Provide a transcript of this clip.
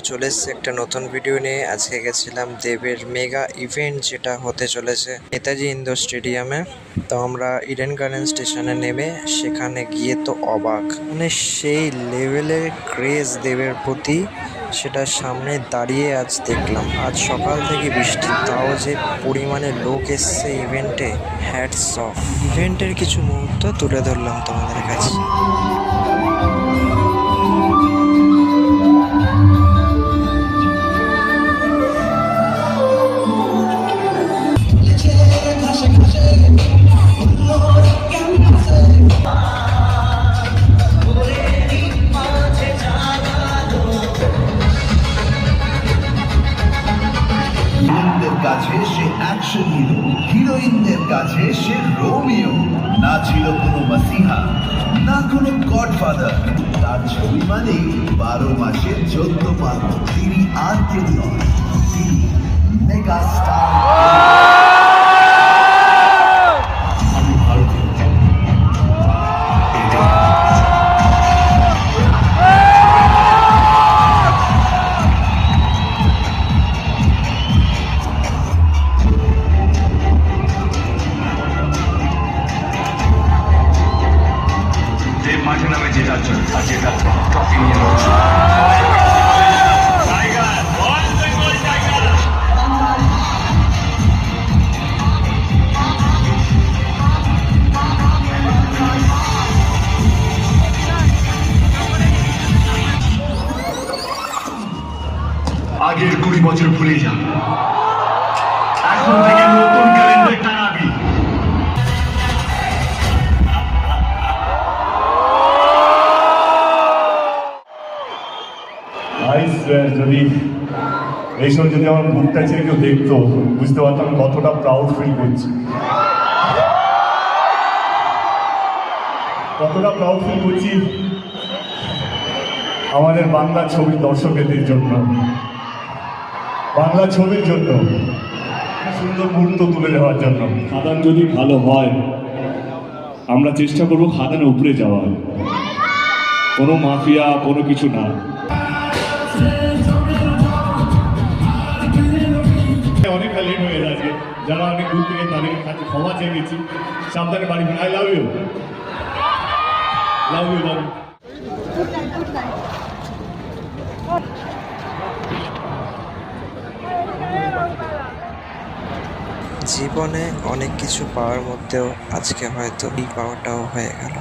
চলে এসেছি একটা নতুন ভিডিও নিয়ে। আজকে গেছিলাম দেবের মেগা ইভেন্ট যেটা হতে চলেছে নেতাজি ইন্ডোর স্টেডিয়ামে। তো আমরা ইডেন গার্ডেন স্টেশনে নেমে সেখানে গিয়ে তো অবাক, মানে সেই লেভেলের ক্রেজ দেবের প্রতি, সেটা সামনে দাঁড়িয়ে আজ দেখলাম। আজ সকাল থেকে বৃষ্টি, তাও যে পরিমাণে লোক এসছে ইভেন্টে, হ্যাটস অফ। ইভেন্টের কিছু মুহূর্ত তুলে ধরলাম তোমাদের কাছে। কাছে সে অ্যাকশন হিরো, হিরোইনদের কাছে সে রোমিও। না ছিল কোনো মাসিহা, না কোনো গডফাদার, তার ছবি মানে 12 মাসের 14 পার্বণ। তিনি আর কেউ নয়, তিনি মেগা স্টার। আমি ভারতীয়। মাঠে নামে জেতার জন্য আর জেতার ট্রফি নিয়ে আগের 20 বছর ভুলে যা, এখন থেকে নতুন ক্যালেন্ডার টানাবি। যদি এইসব যদি আমার বুকটা ছেড়ে কেউ দেখতো, বুঝতে পারতাম কতটা প্রাউড ফিল করছি, কতটা প্রাউড ফিল করছি আমাদের বাংলা ছবির দর্শকদের জন্য, বাংলা ছবির জন্য সুন্দর মুহূর্ত তুলে দেওয়ার জন্য। খাদান যদি ভালো হয়, আমরা চেষ্টা করবো খাদানের উপরে যাওয়ার, কোনো মাফিয়া কোনো কিছু না। অনেক লেট হয়ে গেছে, যারা অনেক দূর থেকে তাদের কাছে ক্ষমা চেয়ে গেছি। সাবধানে বাড়ি ফিরে। I love you, love you, love you. জীবনে অনেক কিছু পাওয়ার মধ্যেও আজকে হয়তো এই পাওয়াটাও হয়ে গেল।